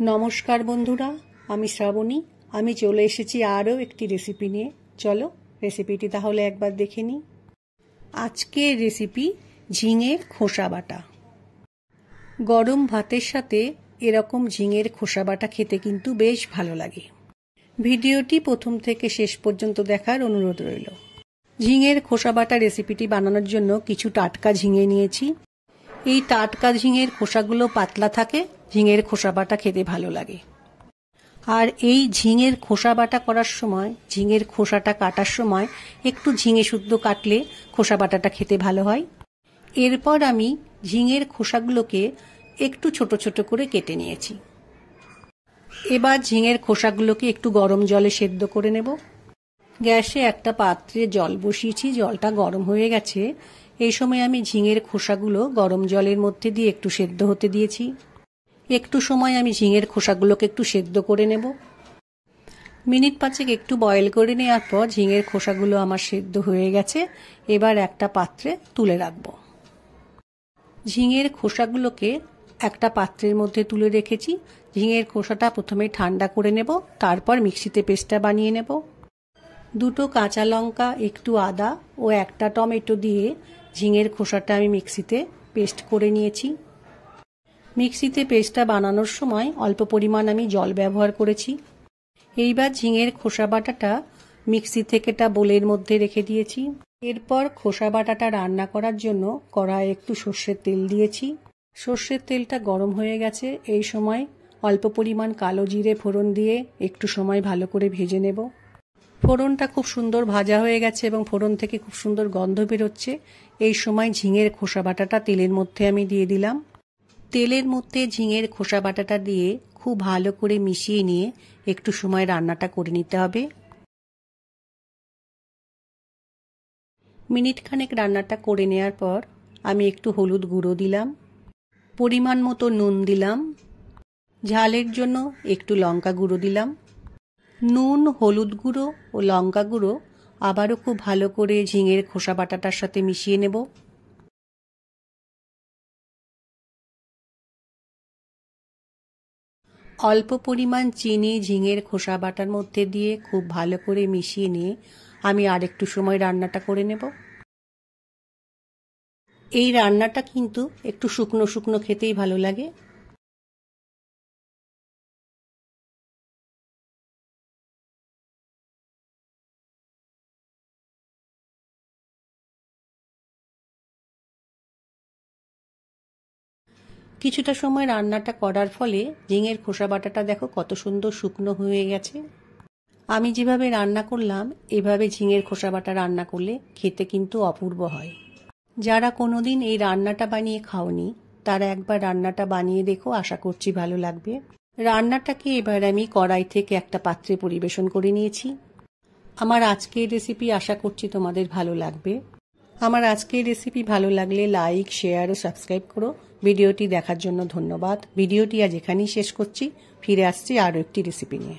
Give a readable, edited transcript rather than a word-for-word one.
নমস্কার বন্ধুরা, আমি শ্রাবণী। আমি চলে এসেছি আরও একটি রেসিপি নিয়ে। চলো রেসিপিটি তাহলে একবার দেখে নিই। আজকের রেসিপি ঝিঙের খোসা বাটা। গরম ভাতের সাথে এরকম ঝিঙের খোসা বাটা খেতে কিন্তু বেশ ভালো লাগে। ভিডিওটি প্রথম থেকে শেষ পর্যন্ত দেখার অনুরোধ রইল। ঝিঙের খোসা বাটা রেসিপিটি বানানোর জন্য কিছু টাটকা ঝিঙে নিয়েছি। এই টাটকা ঝিঙের খোসাগুলো পাতলা থাকে, ঝিঙের খোসা বাটা খেতে ভালো লাগে। আর এই ঝিঙের খোসা বাটা করার সময়, ঝিঙের খোসাটা কাটার সময় একটু ঝিঙে শুদ্ধ কাটলে খোসা বাটাটা খেতে ভালো হয়। এরপর আমি ঝিঙের খোসাগুলোকে একটু ছোট ছোট করে কেটে নিয়েছি। এবার ঝিঙের খোসাগুলোকে একটু গরম জলে সেদ্ধ করে নেব। গ্যাসে একটা পাত্রে জল বসিয়েছি, জলটা গরম হয়ে গেছে। এই সময় আমি ঝিঙের খোসাগুলো গরম জলের মধ্যে দিয়ে একটু সেদ্ধ হতে দিয়েছি। একটু সময় আমি ঝিঙের খোসাগুলোকে একটু সেদ্ধ করে নেব। মিনিট পাঁচেক একটু বয়েল করে নেওয়ার পর ঝিঙের খোসাগুলো আমার সেদ্ধ হয়ে গেছে। এবার একটা পাত্রে তুলে রাখব। ঝিঙের খোসাগুলোকে একটা পাত্রের মধ্যে তুলে রেখেছি। ঝিঙের খোসাটা প্রথমে ঠান্ডা করে নেব, তারপর মিক্সিতে পেস্টটা বানিয়ে নেব। দুটো কাঁচা লঙ্কা, একটু আদা ও একটা টমেটো দিয়ে ঝিঙের খোসাটা আমি মিক্সিতে পেস্ট করে নিয়েছি। মিক্সিতে পেস্টটা বানানোর সময় অল্প পরিমাণ আমি জল ব্যবহার করেছি। এইবার ঝিঙের খোসা বাটাটা মিক্সি থেকেটা বোলের মধ্যে রেখে দিয়েছি। এরপর খোসা বাটাটা রান্না করার জন্য কড়াইয়ে একটু সর্ষের তেল দিয়েছি। সর্ষের তেলটা গরম হয়ে গেছে। এই সময় অল্প পরিমাণ কালো জিরে ফোড়ন দিয়ে একটু সময় ভালো করে ভেজে নেব। ফোড়নটা খুব সুন্দর ভাজা হয়ে গেছে এবং ফোড়ন থেকে খুব সুন্দর গন্ধ বেরোচ্ছে। এই সময় ঝিঙের খোসা বাটাটা তেলের মধ্যে আমি দিয়ে দিলাম। তেলের মধ্যে ঝিঙের খোসা বাটাটা দিয়ে খুব ভালো করে মিশিয়ে নিয়ে একটু সময় রান্নাটা করে নিতে হবে। মিনিট খানেক রান্নাটা করে নেওয়ার পর আমি একটু হলুদ গুঁড়ো দিলাম, পরিমাণ মতো নুন দিলাম, ঝালের জন্য একটু লঙ্কা গুঁড়ো দিলাম। নুন, হলুদ গুঁড়ো ও লঙ্কা গুঁড়ো আবারও খুব ভালো করে ঝিঙের খোসা বাটাটার সাথে মিশিয়ে নেব। অল্প পরিমাণ চিনি ঝিঙের খোসা বাটার মধ্যে দিয়ে খুব ভালো করে মিশিয়ে নিয়ে আমি আর একটু সময় রান্নাটা করে নেব। এই রান্নাটা কিন্তু একটু শুকনো শুকনো খেতেই ভালো লাগে। কিছুটা সময় রান্নাটা করার ফলে ঝিঙের খোসা বাটাটা দেখো কত সুন্দর শুকনো হয়ে গেছে। আমি যেভাবে রান্না করলাম এভাবে ঝিঙের খোসা বাটা রান্না করলে খেতে কিন্তু অপূর্ব হয়। যারা কোনোদিন এই রান্নাটা বানিয়ে খাওনি তারা একবার রান্নাটা বানিয়ে দেখো, আশা করছি ভালো লাগবে। রান্নাটাকে এবার আমি কড়াই থেকে একটা পাত্রে পরিবেশন করে নিয়েছি। আমার আজকের রেসিপি আশা করছি তোমাদের ভালো লাগবে। আমার আজকের রেসিপি ভালো লাগলে লাইক, শেয়ার ও সাবস্ক্রাইব করো। ভিডিওটি দেখার জন্য ধন্যবাদ। ভিডিওটি আজ এখানেই শেষ করছি। ফিরে আসছি আরও একটি রেসিপি নিয়ে।